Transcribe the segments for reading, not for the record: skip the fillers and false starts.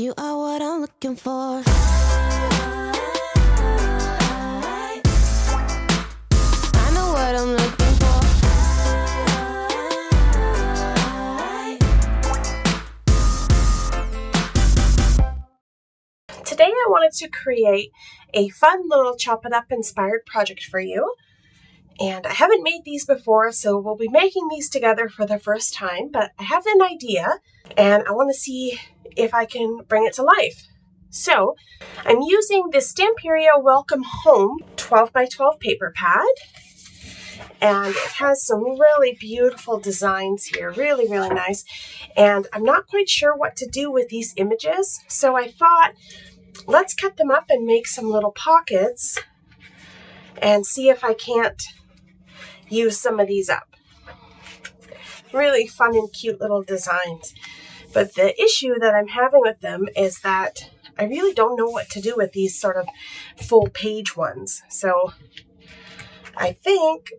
You are what I'm looking for. I know what I'm looking for. Today I wanted to create a fun little Chop It Up inspired project for you. And I haven't made these before, so we'll be making these together for the first time, but I have an idea and I want to see if I can bring it to life. So I'm using this Stamperia Welcome Home 12 by 12 paper pad, and it has some really beautiful designs here, really nice. And I'm not quite sure what to do with these images, so I thought let's cut them up and make some little pockets and see if I can't use some of these up. Really fun and cute little designs. But the issue that I'm having with them is that I really don't know what to do with these sort of full page ones. So I think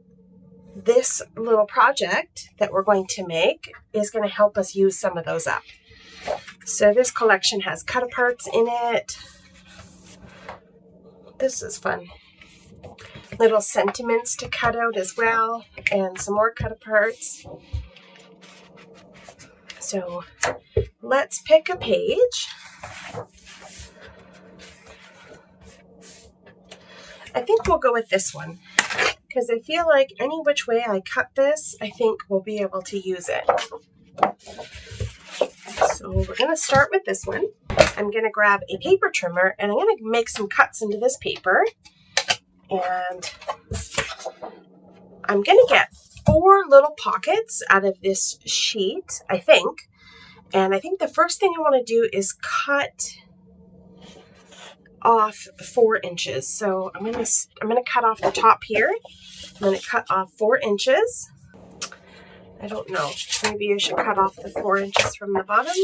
this little project that we're going to make is going to help us use some of those up. So this collection has cut aparts in it. This is fun. Little sentiments to cut out as well, and some more cut aparts. So let's pick a page. I think we'll go with this one because I feel like any which way I cut this, I think we'll be able to use it. So we're going to start with this one. I'm going to grab a paper trimmer and I'm going to make some cuts into this paper. And I'm going to get 4 little pockets out of this sheet, I think. And I think the first thing I want to do is cut off 4 inches. So I'm going to cut off the top here. I'm going to cut off 4 inches. I don't know. Maybe I should cut off the 4 inches from the bottom.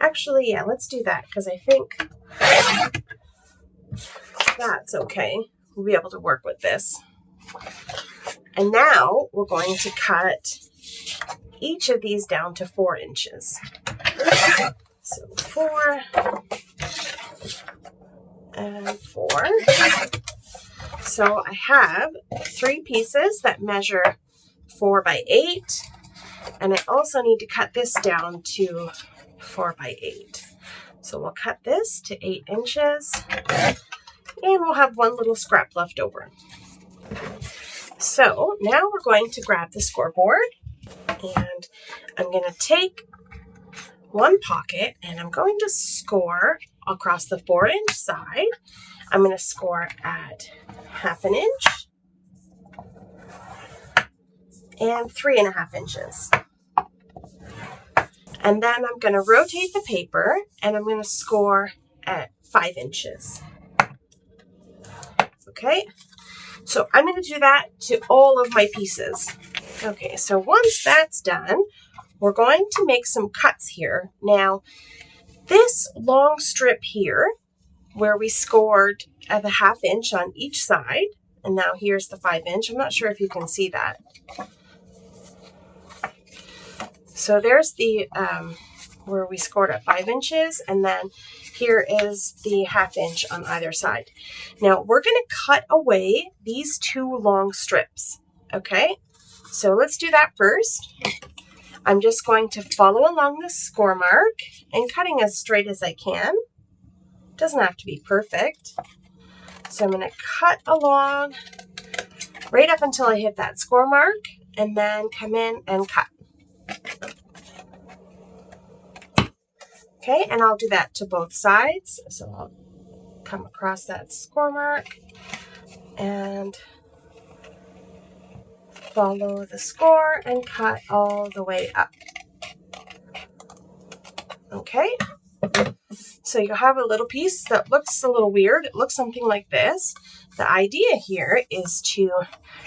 Actually, yeah, let's do that because I think that's okay. We'll be able to work with this. And now we're going to cut each of these down to 4 inches. So 4 and 4. So I have 3 pieces that measure 4 by 8. And I also need to cut this down to 4 by 8. So we'll cut this to 8 inches. And we'll have 1 little scrap left over. So now we're going to grab the scoreboard, and I'm going to take 1 pocket and I'm going to score across the 4-inch side. I'm going to score at 1/2 inch and 3.5 inches. And then I'm going to rotate the paper and I'm going to score at 5 inches. Okay, so I'm going to do that to all of my pieces. Okay, so once that's done, we're going to make some cuts here. Now, this long strip here, where we scored at the 1/2 inch on each side, and now here's the 5 inch. I'm not sure if you can see that. So there's the, where we scored at 5 inches, and then here is the 1/2 inch on either side. Now we're going to cut away these 2 long strips. Okay, so let's do that first. I'm just going to follow along the score mark and cutting as straight as I can. Doesn't have to be perfect. So I'm going to cut along right up until I hit that score mark and then come in and cut. Okay, and I'll do that to both sides. So I'll come across that score mark and follow the score and cut all the way up. Okay, so you have a little piece that looks a little weird. It looks something like this. The idea here is to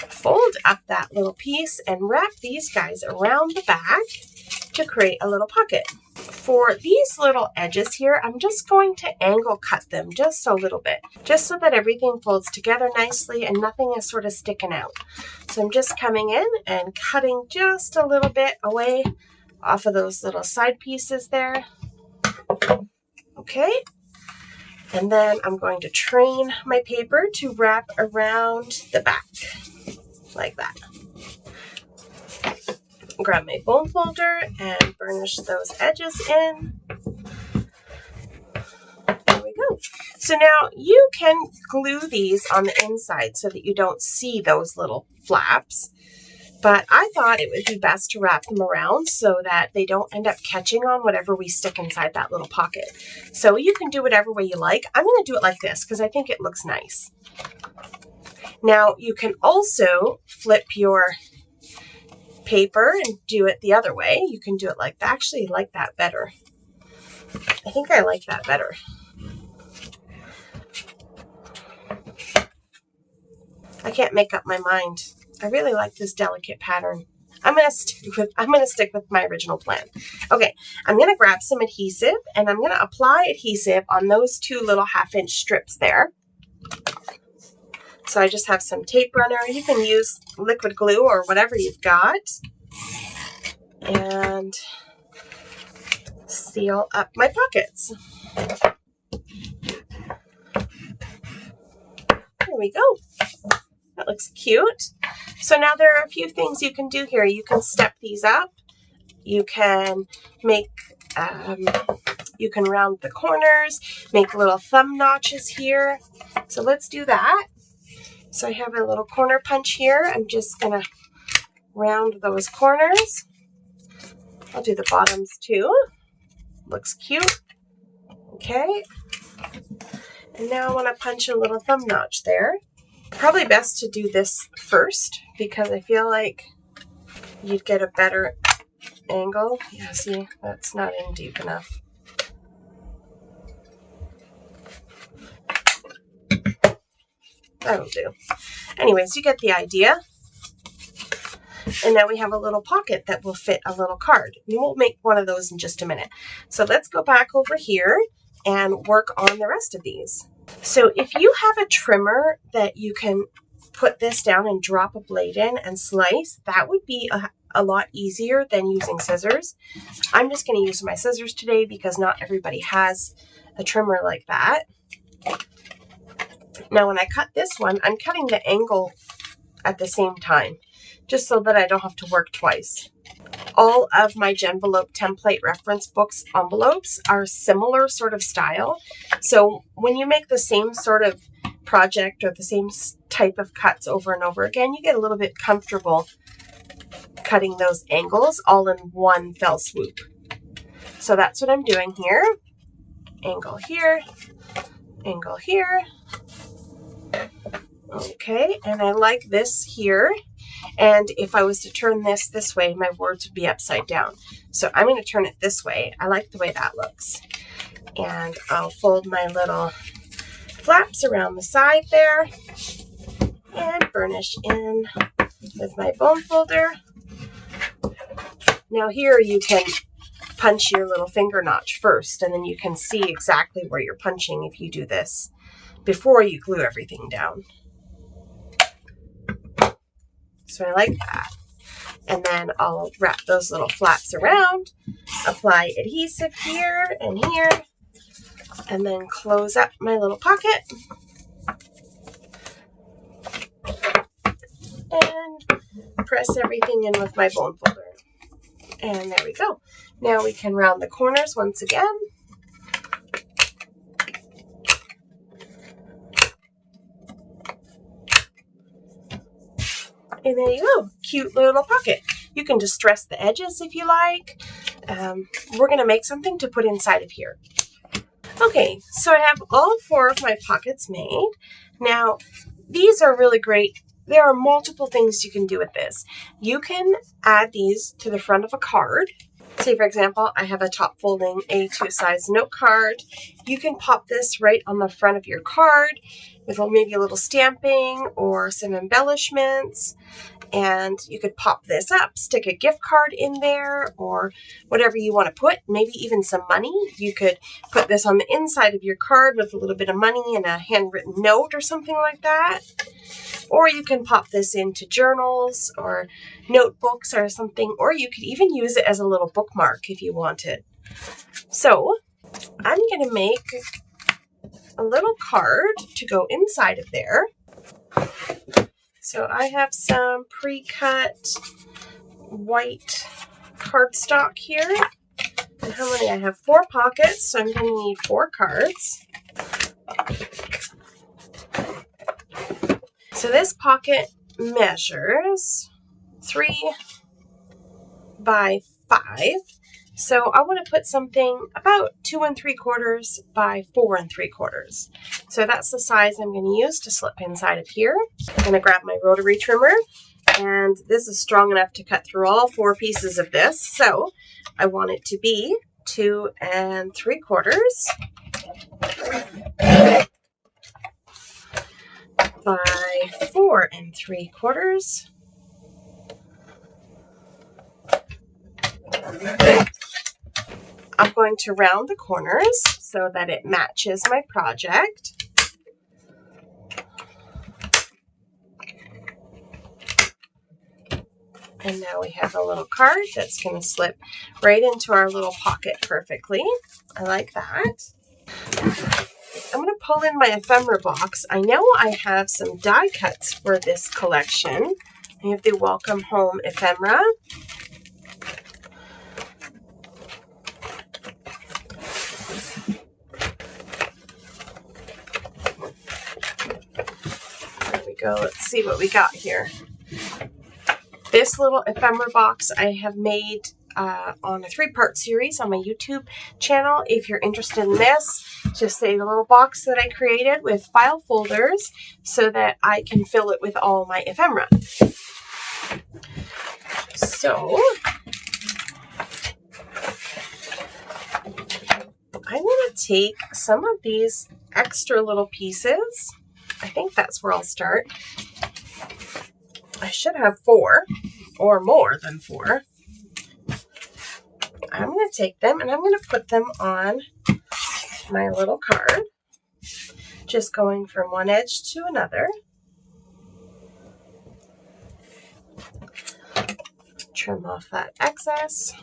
fold up that little piece and wrap these guys around the back to create a little pocket. For these little edges here, I'm just going to angle cut them just a little bit, just so that everything folds together nicely and nothing is sort of sticking out. So I'm just coming in and cutting just a little bit away off of those little side pieces there. Okay. And then I'm going to train my paper to wrap around the back like that. Grab my bone folder and burnish those edges in. There we go. So now you can glue these on the inside so that you don't see those little flaps. But I thought it would be best to wrap them around so that they don't end up catching on whatever we stick inside that little pocket. So you can do whatever way you like. I'm going to do it like this because I think it looks nice. Now you can also flip your paper and do it the other way. You can do it like that. Actually, I like that better. I think I like that better. I can't make up my mind. I really like this delicate pattern. I'm gonna stick with my original plan. Okay, I'm gonna grab some adhesive and I'm gonna apply adhesive on those two little 1/2-inch strips there. So I just have some tape runner. You can use liquid glue or whatever you've got. And seal up my pockets. There we go. That looks cute. So now there are a few things you can do here. You can step these up. You can make, you can round the corners, make little thumb notches here. So let's do that. So I have a little corner punch here. I'm just gonna round those corners. I'll do the bottoms too. Looks cute. Okay. And now I want to punch a little thumb notch there. Probably best to do this first because I feel like you'd get a better angle. Yeah, see, that's not in deep enough. That'll do. Anyways, you get the idea. And now we have a little pocket that will fit a little card. And we'll make one of those in just a minute. So let's go back over here and work on the rest of these. So if you have a trimmer that you can put this down and drop a blade in and slice, that would be a lot easier than using scissors. I'm just going to use my scissors today because not everybody has a trimmer like that. Now when I cut this one, I'm cutting the angle at the same time, just so that I don't have to work twice. All of my Jen-Velope template reference books envelopes are similar sort of style. So when you make the same sort of project or the same type of cuts over and over again, you get a little bit comfortable cutting those angles all in one fell swoop. So that's what I'm doing here. Angle here, angle here. Okay, and I like this here. And if I was to turn this way, my words would be upside down. So I'm going to turn it this way. I like the way that looks. And I'll fold my little flaps around the side there and burnish in with my bone folder. Now here you can punch your little finger notch first, and then you can see exactly where you're punching if you do this before you glue everything down. So I like that. And then I'll wrap those little flaps around, apply adhesive here and here, and then close up my little pocket. And press everything in with my bone folder. And there we go. Now we can round the corners once again. And there you go, cute little pocket. You can distress the edges if you like. We're going to make something to put inside of here. Okay, so I have all 4 of my pockets made. Now, these are really great. There are multiple things you can do with this. You can add these to the front of a card. Say, for example, I have a top folding A2 size note card. You can pop this right on the front of your card. with maybe a little stamping or some embellishments. And you could pop this up, stick a gift card in there or whatever you want to put, maybe even some money. You could put this on the inside of your card with a little bit of money and a handwritten note or something like that. Or you can pop this into journals or notebooks or something, or you could even use it as a little bookmark if you wanted. So I'm going to make a little card to go inside of there. So I have some pre-cut white cardstock here. And how many? I have 4 pockets, so I'm going to need 4 cards. So this pocket measures 3 by 5. So I want to put something about 2 3/4 by 4 3/4. So that's the size I'm going to use to slip inside of here. I'm going to grab my rotary trimmer, and this is strong enough to cut through all 4 pieces of this. So I want it to be 2 3/4 by 4 3/4. I'm going to round the corners so that it matches my project. And now we have a little card that's going to slip right into our little pocket perfectly. I like that. I'm going to pull in my ephemera box. I know I have some die cuts for this collection. I have the Welcome Home ephemera. Go. Let's see what we got here. This little ephemera box I have made on a 3-part series on my YouTube channel. If you're interested in this, just say the little box that I created with file folders so that I can fill it with all my ephemera. So I want to take some of these extra little pieces. I think that's where I'll start. I should have 4 or more than 4. I'm going to take them and I'm going to put them on my little card, just going from one edge to another. Trim off that excess.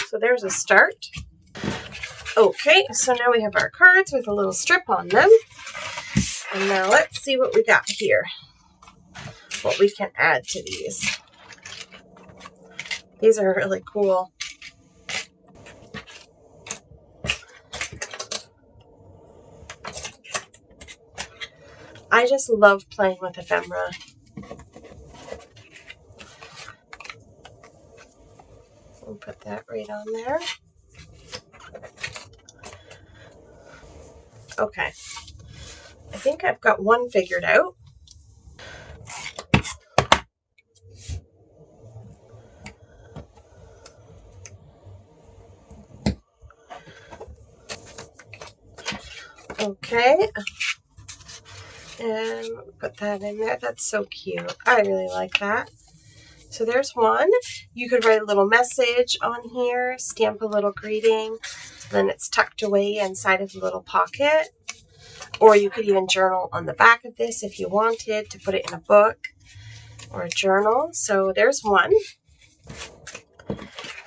So there's a start. Okay, so now we have our cards with a little strip on them. And now let's see what we got here. What we can add to these. These are really cool. I just love playing with ephemera. We'll put that right on there. Okay. I think I've got one figured out. Okay. And put that in there. That's so cute. I really like that. So there's one. You could write a little message on here, stamp a little greeting, then it's tucked away inside of the little pocket. Or you could even journal on the back of this if you wanted to put it in a book or a journal. So there's one.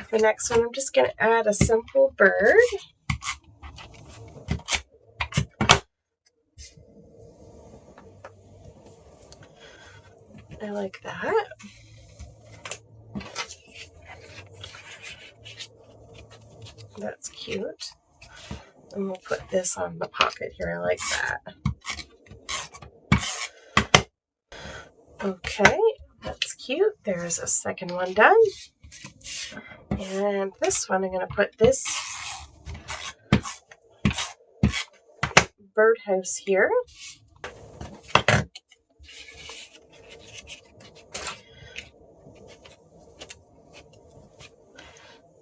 The next one, I'm just going to add a simple bird. I like that. That's cute. And we'll put this on the pocket here. I like that. Okay, that's cute. There's a second one done. And this one, I'm going to put this birdhouse here.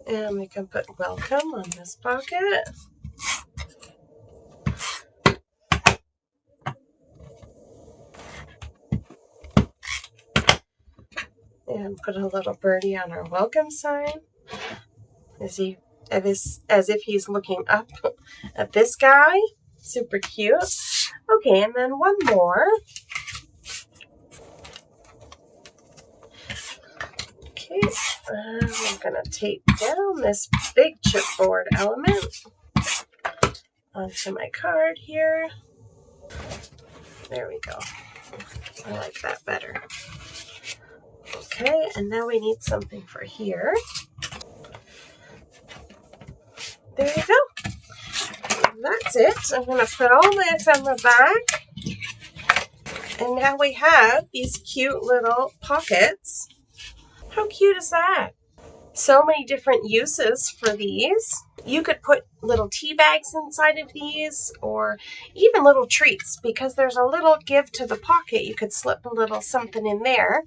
And we can put welcome on this pocket. And put a little birdie on our welcome sign. As if he's looking up at this guy. Super cute. Okay, and then one more. Okay, I'm gonna tape down this big chipboard element onto my card here. There we go. I like that better. Okay, and now we need something for here. There you go. That's it. I'm going to put all this on the back. And now we have these cute little pockets. How cute is that? So many different uses for these. You could put little tea bags inside of these, or even little treats, because there's a little give to the pocket. You could slip a little something in there,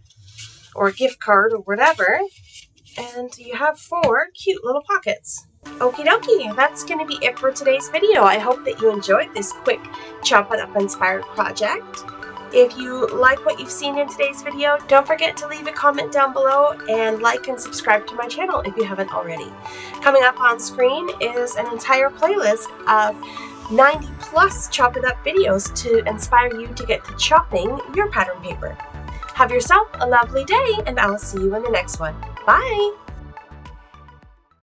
or a gift card or whatever, and you have 4 cute little pockets. Okie dokie, that's going to be it for today's video. I hope that you enjoyed this quick Chop It Up inspired project. If you like what you've seen in today's video, don't forget to leave a comment down below and like and subscribe to my channel if you haven't already. Coming up on screen is an entire playlist of 90 plus Chop It Up videos to inspire you to get to chopping your pattern paper. Have yourself a lovely day, and I'll see you in the next one. Bye!